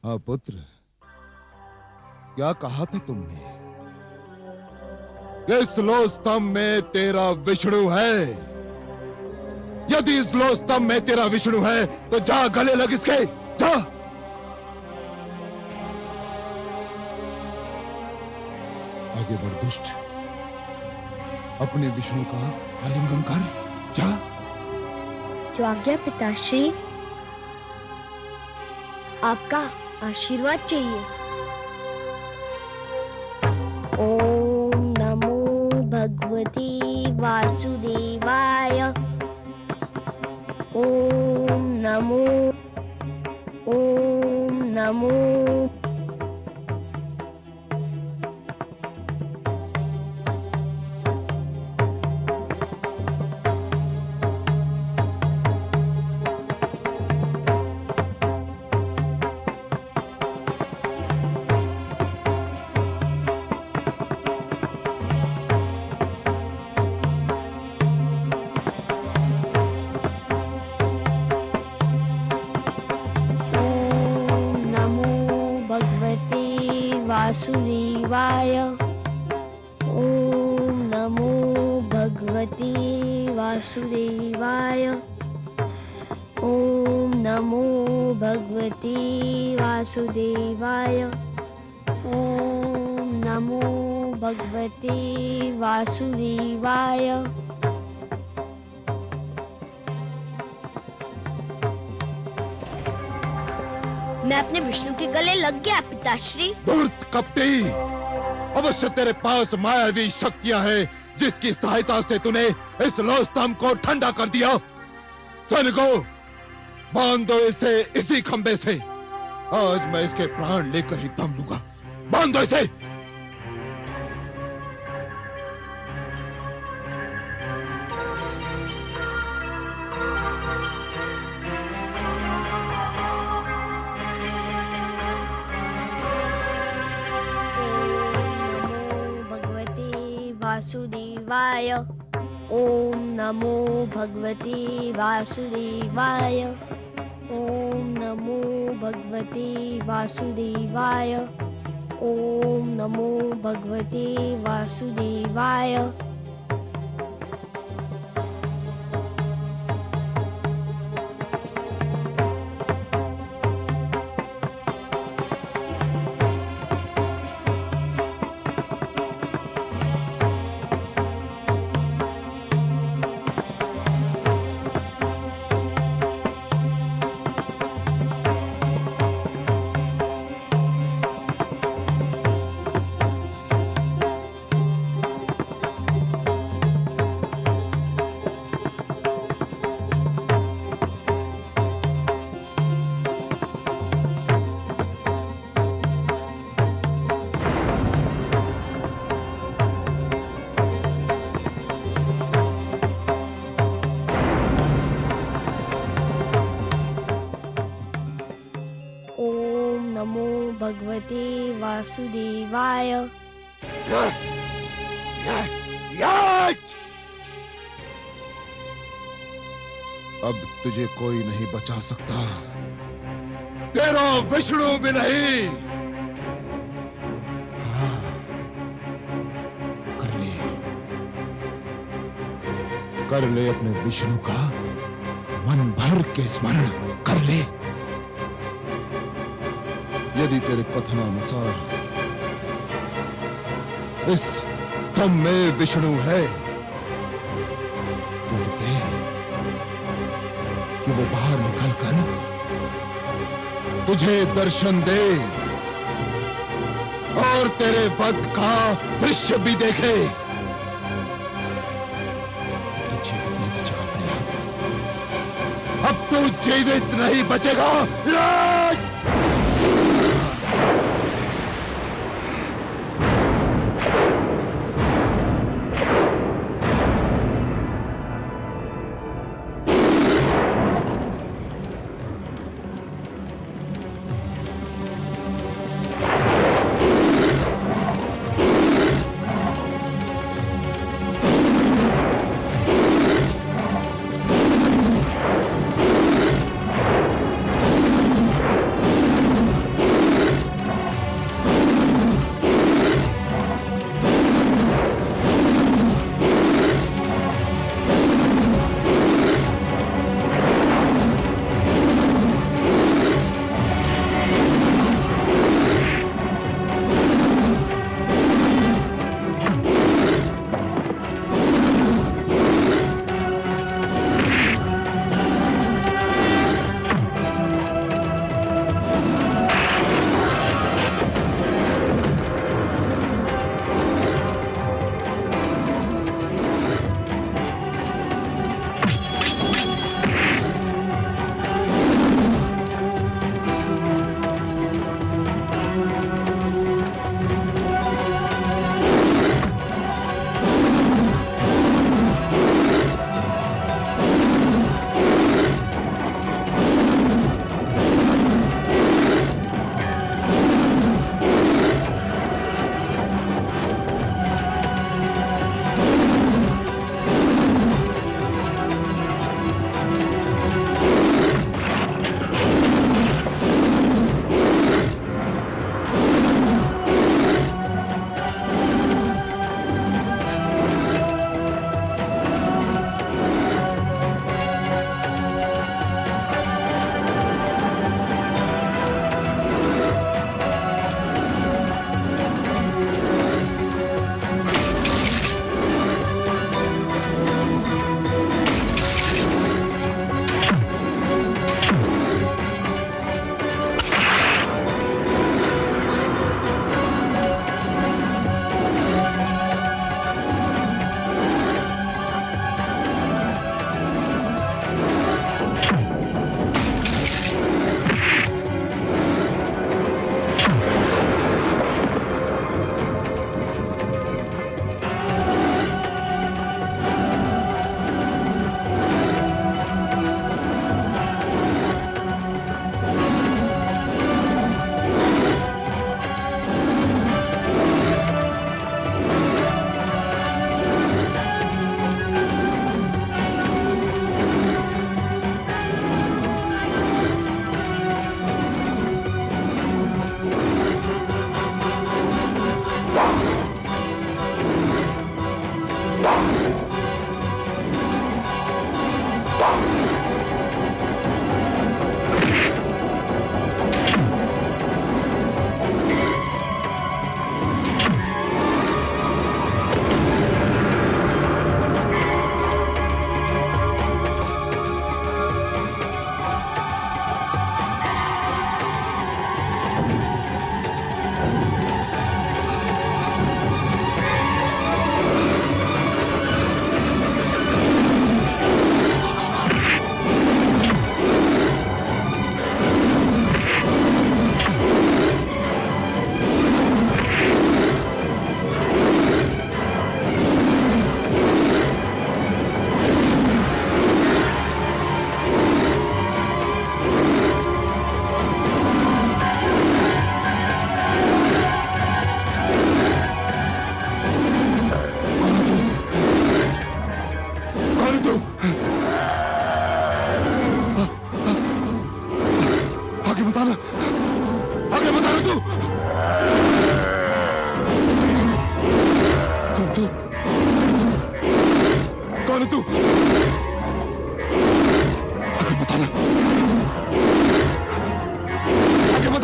हाँ पुत्र, क्या कहा था तुमने? इस लो स्तंभ में तेरा विष्णु है। यदि इस लो स्तंभ में तेरा विष्णु है तो जा गले लग इसके, जा। आगे बढ़ दुष्ट, अपने विष्णु का आलिंगन कर, जा। जो आज्ञा पिताश्री, आपका आशीर्वाद चाहिए। ओम नमो भगवते वासुदेवाय। ओम नमो, ओम नमो। वासुदेवाय। ओम नमो भगवते वासुदेवाय। ओम नमो भगवते वासुदेवाय। ओम नमो भगवते वासुदेवाय। मैं अपने विष्णु के गले लग गया पिताश्री। धूर्त कपटी, अवश्य तेरे पास मायावी शक्तियां हैं जिसकी सहायता से तूने इस लो स्तंभ को ठंडा कर दिया। सैनिकों, बांध दो इसे इसी खंबे से। आज मैं इसके प्राण लेकर ही दम लूंगा। बांध दो इसे। वासुदेवाय। ओम नमो भगवते वासुदेवाय। ओम नमो भगवते वासुदेवाय। ओम नमो भगवते वासुदेवाय। भगवते वासुदेवाय। अब तुझे कोई नहीं बचा सकता, तेरा विष्णु भी नहीं। हाँ, कर ले अपने विष्णु का मन भर के स्मरण कर ले। यदि तेरे कथनानुसार इस स्तंभ में विष्णु है तो देख कि वो बाहर निकलकर तुझे दर्शन दे और तेरे वध का दृश्य भी देखे। तो जीवित नहीं बचेगा प्रहलाद, अब तू जीवित नहीं बचेगा।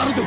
उतारो दो।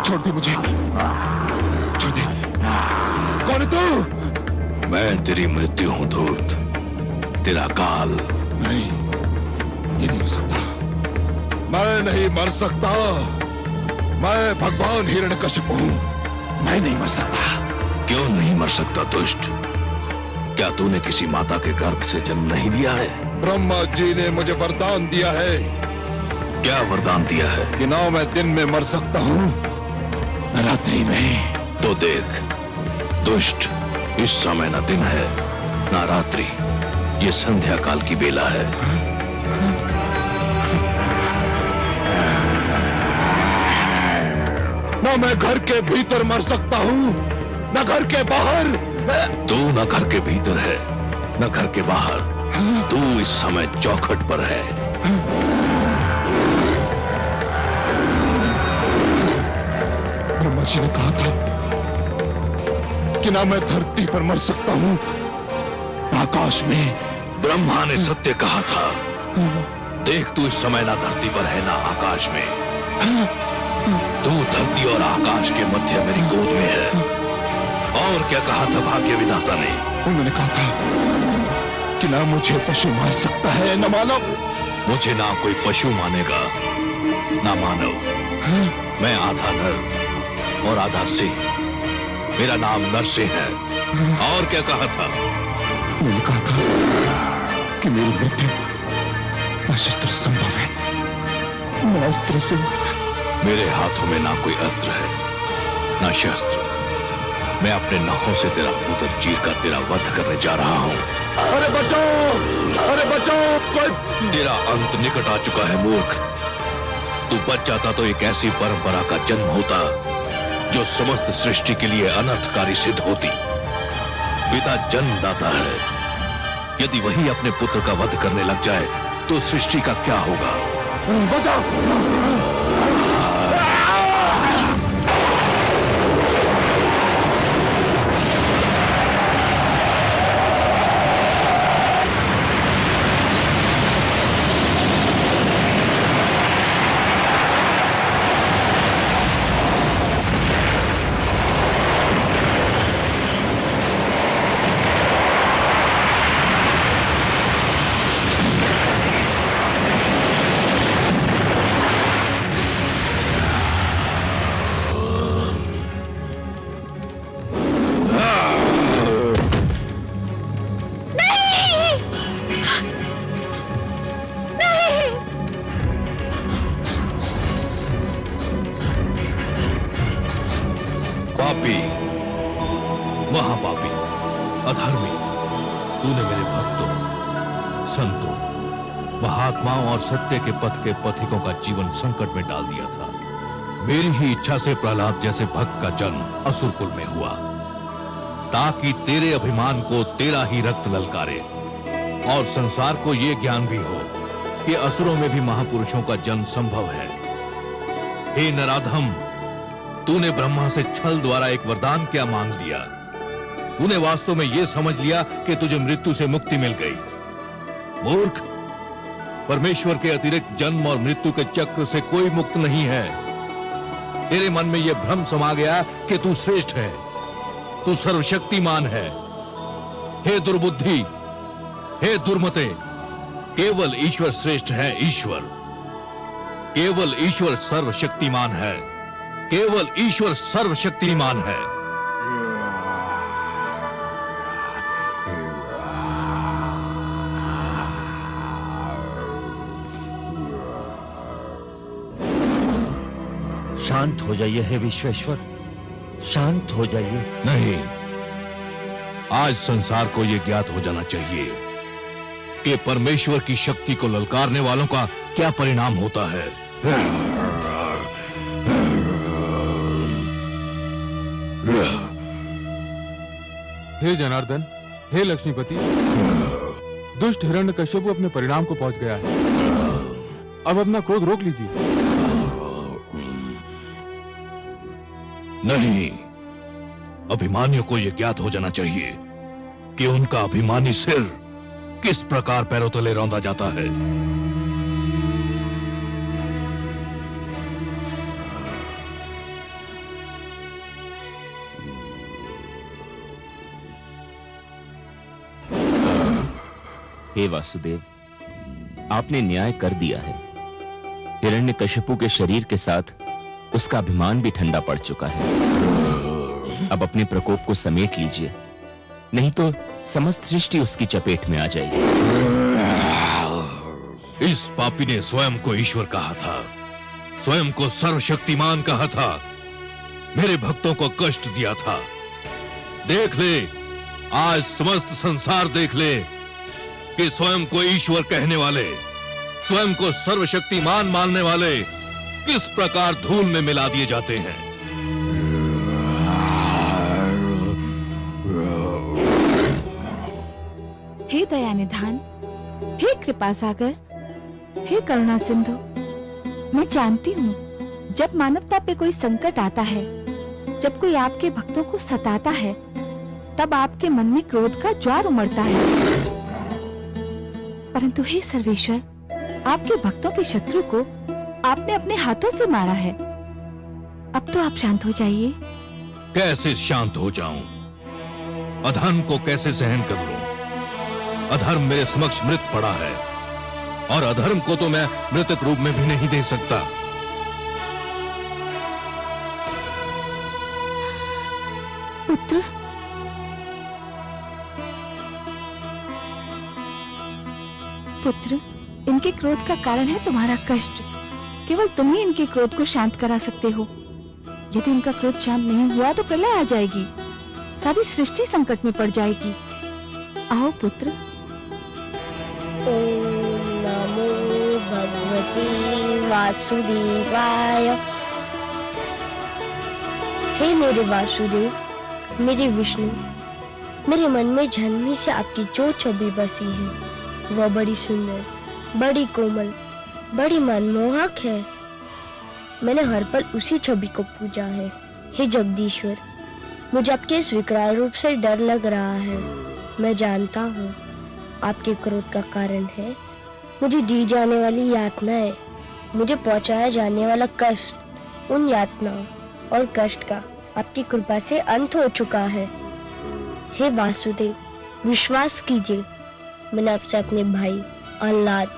छोड़ दे मुझे, छोड़ दे। कौन है तू? मैं तेरी मृत्यु हूं धूर्त, तेरा काल। नहीं, ये नहीं हो सकता। मैं नहीं मर सकता। मैं भगवान हिरण्यकशिपु हूं। मैं नहीं मर सकता। क्यों नहीं मर सकता दुष्ट? क्या तूने किसी माता के गर्भ से जन्म नहीं लिया है? ब्रह्मा जी ने मुझे वरदान दिया है। क्या वरदान दिया है? कि ना मैं दिन में मर सकता हूं, रात्रि में। तो देख दुष्ट, इस समय न दिन है ना रात्रि, ये संध्या काल की बेला है। ना मैं घर के भीतर मर सकता हूं, ना घर के बाहर। तू न घर के भीतर है न घर के बाहर, तू इस समय चौखट पर है। ब्रह्मा जी ने कहा था कि ना मैं धरती पर मर सकता हूं, आकाश में। ब्रह्मा ने सत्य कहा था। देख तू इस समय ना धरती पर है ना आकाश में, तू धरती और आकाश के मध्य मेरी गोद में है। और क्या कहा था भाग्य विधाता ने? उन्होंने कहा था कि ना मुझे पशु मार सकता है ना मानव। मुझे ना कोई पशु मानेगा ना मानव। मैं आधा नर और आधा सिंह, मेरा नाम नरसिंह है। और क्या कहा था? उन्होंने कहा था कि मेरी मृत्यु ना शस्त्र संभव है, ना अस्त्र से। मेरे हाथों में ना कोई अस्त्र है ना शस्त्र। मैं अपने नखों से तेरा उदर चीर कर तेरा वध करने जा रहा हूं। अरे बचाओ, अरे बचाओ, कोई। तेरा अंत निकट आ चुका है मूर्ख। तू बच जाता तो एक ऐसी परंपरा का जन्म होता जो समस्त सृष्टि के लिए अनर्थकारी सिद्ध होती। पिता जन्मदाता है, यदि वही अपने पुत्र का वध करने लग जाए तो सृष्टि का क्या होगा? बचाओ। पापी, महापापी, अधर्मी, तूने मेरे भक्तों, संतों, महात्माओं और सत्य के पथ के पथिकों का जीवन संकट में डाल दिया था। मेरी ही इच्छा से प्रहलाद जैसे भक्त का जन्म असुरकुल में हुआ, ताकि तेरे अभिमान को तेरा ही रक्त ललकारे और संसार को यह ज्ञान भी हो कि असुरों में भी महापुरुषों का जन्म संभव है। हे नराधम, तूने ब्रह्मा से छल द्वारा एक वरदान क्या मांग लिया तूने वास्तव में यह समझ लिया कि तुझे मृत्यु से मुक्ति मिल गई। मूर्ख, परमेश्वर के अतिरिक्त जन्म और मृत्यु के चक्र से कोई मुक्त नहीं है। तेरे मन में यह भ्रम समा गया कि तू श्रेष्ठ है, तू सर्वशक्तिमान है। हे दुर्बुद्धि, हे दुर्मते, केवल ईश्वर श्रेष्ठ है। ईश्वर, केवल ईश्वर सर्वशक्तिमान है, केवल ईश्वर सर्वशक्तिमान है। शांत हो जाइए हे विश्वेश्वर, शांत हो जाइए। नहीं, आज संसार को यह ज्ञात हो जाना चाहिए कि परमेश्वर की शक्ति को ललकारने वालों का क्या परिणाम होता है। हे जनार्दन, हे लक्ष्मीपति, दुष्ट हिरण्यकश्यप अपने परिणाम को पहुंच गया है। अब अपना क्रोध रोक लीजिए। नहीं, अभिमानियों को यह ज्ञात हो जाना चाहिए कि उनका अभिमानी सिर किस प्रकार पैरों तले रौंदा जाता है। हे वासुदेव, आपने न्याय कर दिया है। हिरण्यकशिपु के शरीर के साथ उसका अभिमान भी ठंडा पड़ चुका है। अब अपने प्रकोप को समेट लीजिए, नहीं तो समस्त सृष्टि उसकी चपेट में आ जाएगी। इस पापी ने स्वयं को ईश्वर कहा था, स्वयं को सर्वशक्तिमान कहा था, मेरे भक्तों को कष्ट दिया था। देख ले, आज समस्त संसार देख ले कि स्वयं को ईश्वर कहने वाले, स्वयं को सर्वशक्तिमान मानने वाले किस प्रकार धूल में मिला दिए जाते हैं। हे दया निधान, हे कृपा सागर, हे करुणा सिंधु, मैं जानती हूँ जब मानवता पे कोई संकट आता है, जब कोई आपके भक्तों को सताता है, तब आपके मन में क्रोध का ज्वार उमड़ता है। परंतु हे सर्वेश्वर, आपके भक्तों के शत्रु को आपने अपने हाथों से मारा है। अब तो आप शांत हो जाइए। कैसे शांत हो जाऊं? अधर्म को कैसे सहन कर लूं? अधर्म मेरे समक्ष मृत पड़ा है और अधर्म को तो मैं मृतक रूप में भी नहीं देख सकता। पुत्र, पुत्र, इनके क्रोध का कारण है तुम्हारा कष्ट। केवल तुम ही इनके क्रोध को शांत करा सकते हो। यदि इनका क्रोध शांत नहीं हुआ तो प्रलय आ जाएगी, सारी सृष्टि संकट में पड़ जाएगी। आओ पुत्र। ओम नमो भगवते वासुदेवाय। हे मेरे वासुदेव, मेरे विष्णु, मेरे मन में जन्मी से आपकी जो छवि बसी है वह बड़ी सुंदर, बड़ी कोमल, बड़ी मनमोहक है। मैंने हर पल उसी छवि को पूजा है। हे जगदीश्वर, मुझे आपके इस विकराल रूप से डर लग रहा है। मैं जानता हूँ आपके क्रोध का कारण है मुझे दी जाने वाली यातनाएं, मुझे पहुँचाया जाने वाला कष्ट। उन यातनाओं और कष्ट का आपकी कृपा से अंत हो चुका है। हे वासुदेव, विश्वास कीजिए, मैंने आपसे अपने भाई आह्लाद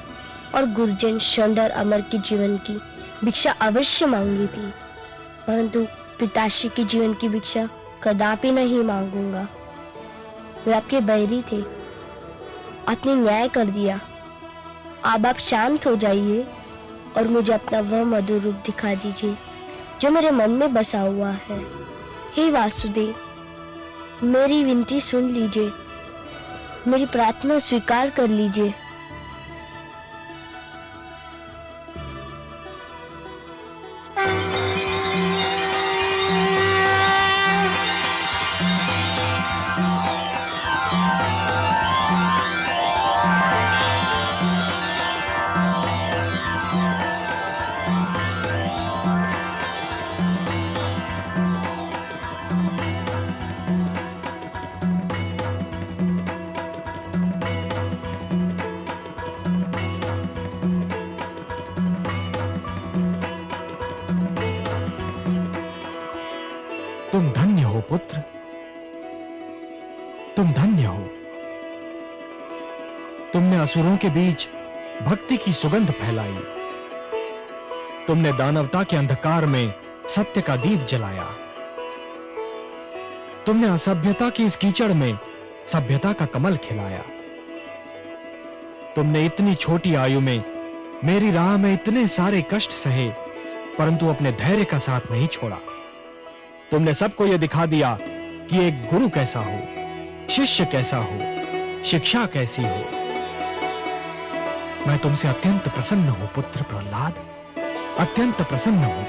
और गुरुजन शंडर अमर के जीवन की भिक्षा अवश्य मांगी थी, परंतु पिताश्री के जीवन की भिक्षा कदापि नहीं मांगूंगा। वे आपके बैरी थे, आपने न्याय कर दिया। अब आप शांत हो जाइए और मुझे अपना वह मधुर रूप दिखा दीजिए जो मेरे मन में बसा हुआ है। हे वासुदेव, मेरी विनती सुन लीजिए, मेरी प्रार्थना स्वीकार कर लीजिए। तुम धन्य हो। तुमने असुरों के बीच भक्ति की सुगंध फैलाई। तुमने दानवता के अंधकार में सत्य का दीप जलाया। तुमने असभ्यता की इस कीचड़ में सभ्यता का कमल खिलाया। तुमने इतनी छोटी आयु में मेरी राह में इतने सारे कष्ट सहे, परंतु अपने धैर्य का साथ नहीं छोड़ा। तुमने सबको यह दिखा दिया कि एक गुरु कैसा हो, शिष्य कैसा हो, शिक्षा कैसी हो। मैं तुमसे अत्यंत प्रसन्न हूं पुत्र प्रहलाद, अत्यंत प्रसन्न हूं।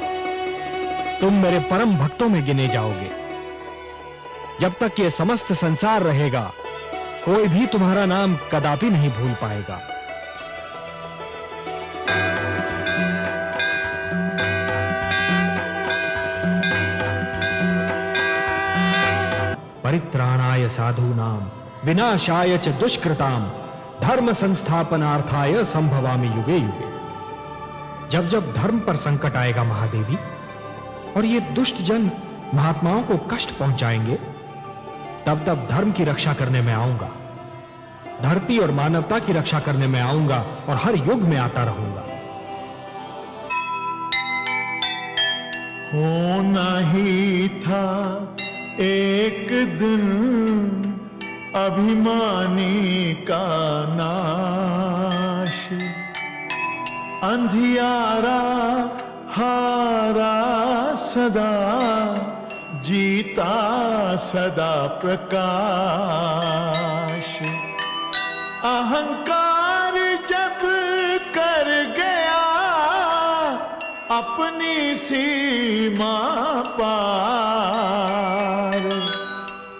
तुम मेरे परम भक्तों में गिने जाओगे। जब तक ये समस्त संसार रहेगा, कोई भी तुम्हारा नाम कदापि नहीं भूल पाएगा। परित्राणाय साधूनां विनाशाय च दुष्कृतां धर्म संस्थापनार्थाय संभवामि युगे युगे। जब जब धर्म पर संकट आएगा महादेवी, और ये दुष्ट जन महात्माओं को कष्ट पहुंचाएंगे, तब तब धर्म की रक्षा करने में आऊंगा, धरती और मानवता की रक्षा करने में आऊंगा और हर युग में आता रहूंगा। होना ही था एक दिन अभिमानी का नाश, अंधियारा हारा सदा, जीता सदा प्रकाश। अहंकार जब कर गया अपनी सीमा पार,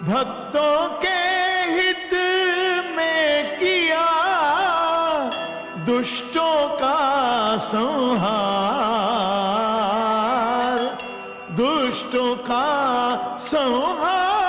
भक्तों के हित में किया दुष्टों का संहार, दुष्टों का संहार।